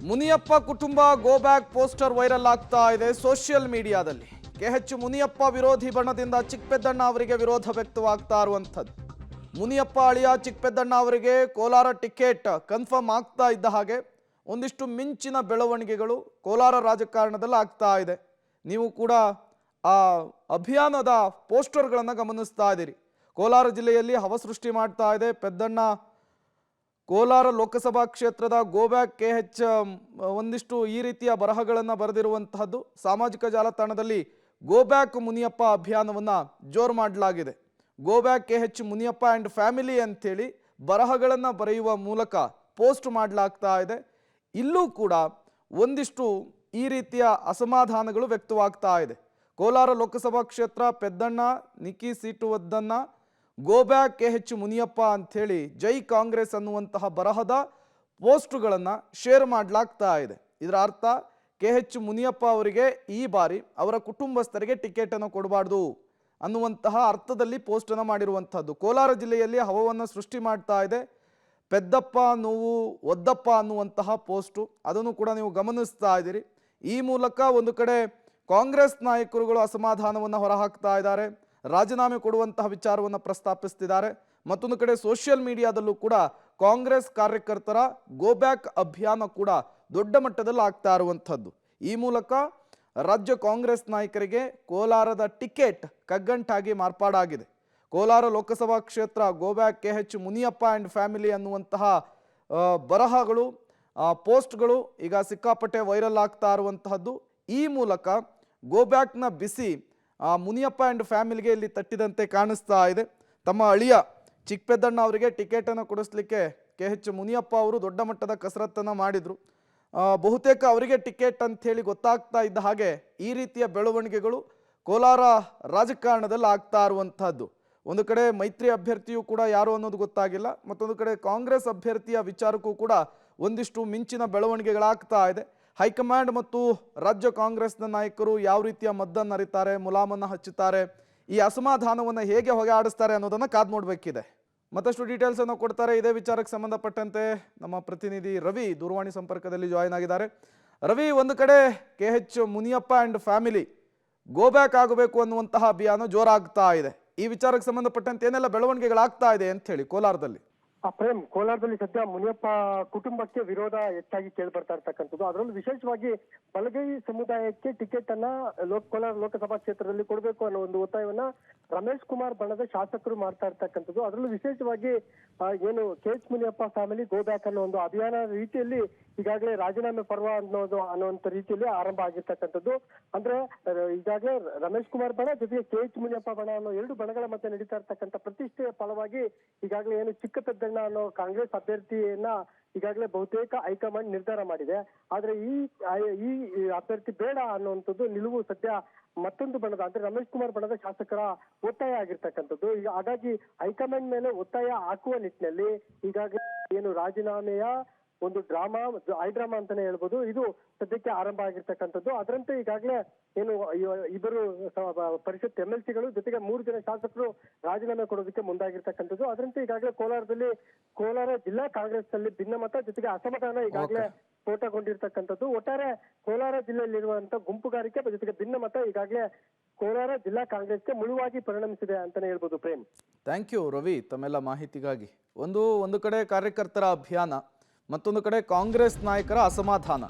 ಮುನಿಯಪ್ಪ ಕುಟುಂಬ go back poster viral ಆಗ್ತಾ ಇದೆ ಸೋಷಿಯಲ್ ಮೀಡಿಯಾದಲ್ಲಿ. ಕೆಎಚ್ ಮುನಿಯಪ್ಪ ವಿರೋಧಿ ಬಣದಿಂದ ಚಿಕ್ಕಪೆದ್ದಣ್ಣ ಅವರಿಗೆ ವಿರೋಧ ವ್ಯಕ್ತವಾಗ್ತಾ ಇರುವಂಥದ್ದು. ಮುನಿಯಪ್ಪ ಅಳಿಯ ಚಿಕ್ಕಪೆದ್ದಣ್ಣ ಅವರಿಗೆ ಕೋಲಾರ ಟಿಕೆಟ್ ಕನ್ಫರ್ಮ್ ಆಗ್ತಾ ಇದ್ದ ಹಾಗೆ ಒಂದಿಷ್ಟು ಮಿಂಚಿನ ಬೆಳವಣಿಗೆಗಳು ಕೋಲಾರ ರಾಜಕಾರಣದಲ್ಲಿ ಆಗ್ತಾ ಇದೆ. ನೀವು ಕೂಡ ಆ ಅಭಿಯಾನದ ಪೋಸ್ಟರ್ಗಳನ್ನು ಗಮನಿಸ್ತಾ ಇದ್ದೀರಿ. ಕೋಲಾರ ಜಿಲ್ಲೆಯಲ್ಲಿ ಹವಸೃಷ್ಟಿ ಮಾಡ್ತಾ ಇದೆ ಪೆದ್ದಣ್ಣ. ಕೋಲಾರ ಲೋಕಸಭಾ ಕ್ಷೇತ್ರದ ಗೋಬ್ಯಾಕ್ ಕೆಎಚ್ ಒಂದಿಷ್ಟು ಈ ರೀತಿಯ ಬರಹಗಳನ್ನು ಬರೆದಿರುವಂತಹದ್ದು. ಸಾಮಾಜಿಕ ಜಾಲತಾಣದಲ್ಲಿ ಗೋಬ್ಯಾಕ್ ಮುನಿಯಪ್ಪ ಅಭಿಯಾನವನ್ನು ಜೋರು ಮಾಡಲಾಗಿದೆ. Go back KH Muniyappa and family ಅಂಥೇಳಿ ಬರಹಗಳನ್ನು ಬರೆಯುವ ಮೂಲಕ ಪೋಸ್ಟ್ ಮಾಡಲಾಗ್ತಾ ಇದೆ. ಇಲ್ಲೂ ಕೂಡ ಒಂದಿಷ್ಟು ಈ ರೀತಿಯ ಅಸಮಾಧಾನಗಳು ವ್ಯಕ್ತವಾಗ್ತಾ ಇದೆ. ಕೋಲಾರ ಲೋಕಸಭಾ ಕ್ಷೇತ್ರ ಪೆದ್ದಣ್ಣ ನಿಕ್ಕಿ ಸೀಟು ಒದ್ದನ್ನ ಗೋಬ್ಯಾಕ್ ಕೆಎಚ್ ಮುನಿಯಪ್ಪ ಅಂಥೇಳಿ ಜೈ ಕಾಂಗ್ರೆಸ್ ಅನ್ನುವಂತಹ ಬರಹದ ಪೋಸ್ಟುಗಳನ್ನು ಶೇರ್ ಮಾಡಲಾಗ್ತಾ ಇದೆ. ಇದರ ಅರ್ಥ ಕೆಎಚ್ ಮುನಿಯಪ್ಪ ಅವರಿಗೆ ಈ ಬಾರಿ ಅವರ ಕುಟುಂಬಸ್ಥರಿಗೆ ಟಿಕೆಟನ್ನು ಕೊಡಬಾರ್ದು ಅನ್ನುವಂತಹ ಅರ್ಥದಲ್ಲಿ ಪೋಸ್ಟನ್ನು ಮಾಡಿರುವಂಥದ್ದು. ಕೋಲಾರ ಜಿಲ್ಲೆಯಲ್ಲಿ ಹವವನ್ನು ಸೃಷ್ಟಿ ಮಾಡ್ತಾ ಇದೆ. ಪೆದ್ದಪ್ಪ ನೋವು ಒದ್ದಪ್ಪ ಅನ್ನುವಂತಹ ಪೋಸ್ಟು ಅದನ್ನು ಕೂಡ ನೀವು ಗಮನಿಸ್ತಾ ಇದ್ದೀರಿ. ಈ ಮೂಲಕ ಒಂದು ಕಡೆ ಕಾಂಗ್ರೆಸ್ ನಾಯಕರುಗಳು ಅಸಮಾಧಾನವನ್ನು ಹೊರಹಾಕ್ತಾ ಇದ್ದಾರೆ, ರಾಜೀನಾಮೆ ಕೊಡುವಂತಹ ವಿಚಾರವನ್ನು ಪ್ರಸ್ತಾಪಿಸ್ತಿದ್ದಾರೆ. ಮತ್ತೊಂದು ಕಡೆ ಸೋಷಿಯಲ್ ಮೀಡಿಯಾದಲ್ಲೂ ಕೂಡ ಕಾಂಗ್ರೆಸ್ ಕಾರ್ಯಕರ್ತರ ಗೋಬ್ಯಾಕ್ ಅಭಿಯಾನ ಕೂಡ ದೊಡ್ಡ ಮಟ್ಟದಲ್ಲಿ ಆಗ್ತಾ ಇರುವಂಥದ್ದು. ಈ ಮೂಲಕ ರಾಜ್ಯ ಕಾಂಗ್ರೆಸ್ ನಾಯಕರಿಗೆ ಕೋಲಾರದ ಟಿಕೆಟ್ ಕಗ್ಗಂಟಾಗಿ ಮಾರ್ಪಾಡಾಗಿದೆ. ಕೋಲಾರ ಲೋಕಸಭಾ ಕ್ಷೇತ್ರ go back KH Muniyappa and family ಅನ್ನುವಂತಹ ಬರಹಗಳು ಪೋಸ್ಟ್ಗಳು ಈಗ ಸಿಕ್ಕಾಪಟ್ಟೆ ವೈರಲ್ ಆಗ್ತಾ ಇರುವಂತಹದ್ದು. ಈ ಮೂಲಕ ಗೋಬ್ಯಾಕ್ನ ಬಿಸಿ ಮುನಿಯಪ್ಪ ಆ್ಯಂಡ್ ಫ್ಯಾಮಿಲಿಗೆ ಇಲ್ಲಿ ತಟ್ಟಿದಂತೆ ಕಾಣಿಸ್ತಾ ಇದೆ. ತಮ್ಮ ಅಳಿಯ ಚಿಕ್ಕಪೆದ್ದಣ್ಣ ಅವರಿಗೆ ಟಿಕೆಟನ್ನು ಕೊಡಿಸ್ಲಿಕ್ಕೆ ಕೆಎಚ್ ಮುನಿಯಪ್ಪ ಅವರು ದೊಡ್ಡ ಮಟ್ಟದ ಕಸರತ್ತನ್ನು ಮಾಡಿದರು. ಬಹುತೇಕ ಅವರಿಗೆ ಟಿಕೆಟ್ ಅಂಥೇಳಿ ಗೊತ್ತಾಗ್ತಾ ಇದ್ದ ಹಾಗೆ ಈ ರೀತಿಯ ಬೆಳವಣಿಗೆಗಳು ಕೋಲಾರ ರಾಜಕಾರಣದಲ್ಲಿ ಆಗ್ತಾ ಇರುವಂತಹದ್ದು. ಒಂದು ಕಡೆ ಮೈತ್ರಿ ಅಭ್ಯರ್ಥಿಯೂ ಕೂಡ ಯಾರು ಅನ್ನೋದು ಗೊತ್ತಾಗಿಲ್ಲ, ಮತ್ತೊಂದು ಕಡೆ ಕಾಂಗ್ರೆಸ್ ಅಭ್ಯರ್ಥಿಯ ವಿಚಾರಕ್ಕೂ ಕೂಡ ಒಂದಿಷ್ಟು ಮಿಂಚಿನ ಬೆಳವಣಿಗೆಗಳಾಗ್ತಾ ಇದೆ. ಹೈಕಮಾಂಡ್ ಮತ್ತು ರಾಜ್ಯ ಕಾಂಗ್ರೆಸ್ನ ನಾಯಕರು ಯಾವ ರೀತಿಯ ಮದ್ದನ್ನು ಅರಿತಾರೆ, ಮುಲಾಮನ್ನು ಹಚ್ಚುತ್ತಾರೆ, ಈ ಅಸಮಾಧಾನವನ್ನು ಹೇಗೆ ಹೊಗೆ ಆಡಿಸ್ತಾರೆ ಅನ್ನೋದನ್ನು ಕಾದು ನೋಡಬೇಕಿದೆ. ಮತ್ತಷ್ಟು ಡೀಟೇಲ್ಸ್ ಅನ್ನು ಕೊಡ್ತಾರೆ. ಇದೇ ವಿಚಾರಕ್ಕೆ ಸಂಬಂಧಪಟ್ಟಂತೆ ನಮ್ಮ ಪ್ರತಿನಿಧಿ ರವಿ ದೂರವಾಣಿ ಸಂಪರ್ಕದಲ್ಲಿ ಜಾಯಿನ್ ಆಗಿದ್ದಾರೆ. ರವಿ, ಒಂದು ಕಡೆ KH Muniyappa and family go back ಆಗಬೇಕು ಅನ್ನುವಂತಹ ಅಭಿಯಾನ ಜೋರಾಗ್ತಾ ಇದೆ. ಈ ವಿಚಾರಕ್ಕೆ ಸಂಬಂಧಪಟ್ಟಂತೆ ಏನೆಲ್ಲ ಬೆಳವಣಿಗೆಗಳಾಗ್ತಾ ಇದೆ ಅಂತ ಹೇಳಿ ಕೋಲಾರದಲ್ಲಿ? ಪ್ರೇಮ್, ಕೋಲಾರದಲ್ಲಿ ಸದ್ಯ ಮುನಿಯಪ್ಪ ಕುಟುಂಬಕ್ಕೆ ವಿರೋಧ ಹೆಚ್ಚಾಗಿ ಕೇಳಿ ಬರ್ತಾ ಇರ್ತಕ್ಕಂಥದ್ದು. ಅದರಲ್ಲೂ ವಿಶೇಷವಾಗಿ ಬಲಗೈ ಸಮುದಾಯಕ್ಕೆ ಟಿಕೆಟ್ ಅನ್ನ ಕೋಲಾರ ಲೋಕಸಭಾ ಕ್ಷೇತ್ರದಲ್ಲಿ ಕೊಡಬೇಕು ಅನ್ನೋ ಒಂದು ಒತ್ತಾಯವನ್ನ ರಮೇಶ್ ಕುಮಾರ್ ಬಣದ ಶಾಸಕರು ಮಾಡ್ತಾ ಇರ್ತಕ್ಕಂಥದ್ದು. ಅದರಲ್ಲೂ ವಿಶೇಷವಾಗಿ ಏನು KH Muniyappa family go back ಅನ್ನೋ ಒಂದು ಅಭಿಯಾನ ರೀತಿಯಲ್ಲಿ ಈಗಾಗಲೇ ರಾಜೀನಾಮೆ ಪರ್ವ ಅನ್ನುವಂತ ರೀತಿಯಲ್ಲಿ ಆರಂಭ ಆಗಿರ್ತಕ್ಕಂಥದ್ದು. ಅಂದ್ರೆ ಈಗಾಗಲೇ ರಮೇಶ್ ಕುಮಾರ್ ಬಣ ಜೊತೆಗೆ ಕೆಎಚ್ ಮುನಿಯಪ್ಪ ಬಣ ಅನ್ನೋ ಎರಡು ಬಣಗಳ ಮಧ್ಯೆ ನಡೀತಾ ಇರ್ತಕ್ಕಂಥ ಪ್ರತಿಷ್ಠೆಯ ಫಲವಾಗಿ ಈಗಾಗಲೇ ಏನು ಚಿಕ್ಕಪೆದ್ದಣ್ಣ ಅನ್ನೋ ಕಾಂಗ್ರೆಸ್ ಅಭ್ಯರ್ಥಿಯನ್ನ ಈಗಾಗಲೇ ಬಹುತೇಕ ಹೈಕಮಾಂಡ್ ನಿರ್ಧಾರ ಮಾಡಿದೆ. ಆದ್ರೆ ಈ ಅಭ್ಯರ್ಥಿ ಬೇಡ ಅನ್ನುವಂಥದ್ದು ನಿಲುವು ಸದ್ಯ ಮತ್ತೊಂದು ಬಣದ ಅಂದ್ರೆ ರಮೇಶ್ ಕುಮಾರ್ ಬಣದ ಶಾಸಕರ ಒತ್ತಾಯ ಆಗಿರ್ತಕ್ಕಂಥದ್ದು. ಈಗ ಹಾಗಾಗಿ ಹೈಕಮಾಂಡ್ ಮೇಲೆ ಒತ್ತಾಯ ಹಾಕುವ ನಿಟ್ಟಿನಲ್ಲಿ ಈಗಾಗಲೇ ಏನು ರಾಜೀನಾಮೆಯ ಒಂದು ಡ್ರಾಮಾ ಅಂತಾನೆ ಹೇಳ್ಬೋದು, ಇದು ಸದ್ಯಕ್ಕೆ ಆರಂಭ ಆಗಿರ್ತಕ್ಕಂಥದ್ದು. ಅದರಂತೆ ಈಗಾಗಲೇ ಏನು ಇಬ್ಬರು ಪರಿಷತ್ MLCಗಳು ಜೊತೆಗೆ 3 ಜನ ಶಾಸಕರು ರಾಜೀನಾಮೆ ಕೊಡೋದಕ್ಕೆ ಮುಂದಾಗಿರ್ತಕ್ಕಂಥದ್ದು. ಅದರಂತೆ ಈಗಾಗಲೇ ಕೋಲಾರ ಜಿಲ್ಲಾ ಕಾಂಗ್ರೆಸ್ ನಲ್ಲಿ ಭಿನ್ನಮತ ಜೊತೆಗೆ ಅಸಮಾಧಾನ ಈಗಾಗಲೇ ಸ್ಫೋಟಗೊಂಡಿರ್ತಕ್ಕಂಥದ್ದು. ಒಟ್ಟಾರೆ ಕೋಲಾರ ಜಿಲ್ಲೆಯಲ್ಲಿರುವಂತಹ ಗುಂಪುಗಾರಿಕೆ ಜೊತೆಗೆ ಭಿನ್ನಮತ ಈಗಾಗಲೇ ಕೋಲಾರ ಜಿಲ್ಲಾ ಕಾಂಗ್ರೆಸ್ಗೆ ಮುಳುವಾಗಿ ಪರಿಣಮಿಸಿದೆ ಅಂತಾನೆ ಹೇಳ್ಬೋದು. ಪ್ರೇಮ್, ಥ್ಯಾಂಕ್ ಯು ರವಿ ತಮ್ಮೆಲ್ಲ ಮಾಹಿತಿಗಾಗಿ. ಒಂದು ಕಡೆ ಕಾರ್ಯಕರ್ತರ ಅಭಿಯಾನ, ಮತ್ತೊಂದು ಕಡೆ ಕಾಂಗ್ರೆಸ್ ನಾಯಕರ ಅಸಮಾಧಾನ.